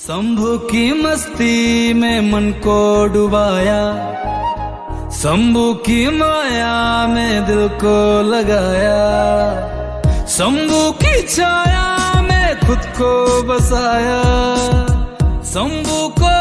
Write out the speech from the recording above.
शंभू की मस्ती में मन को डुबाया, शंभू की माया में दिल को लगाया, शंभू की छाया में खुद को बसाया, शंभू को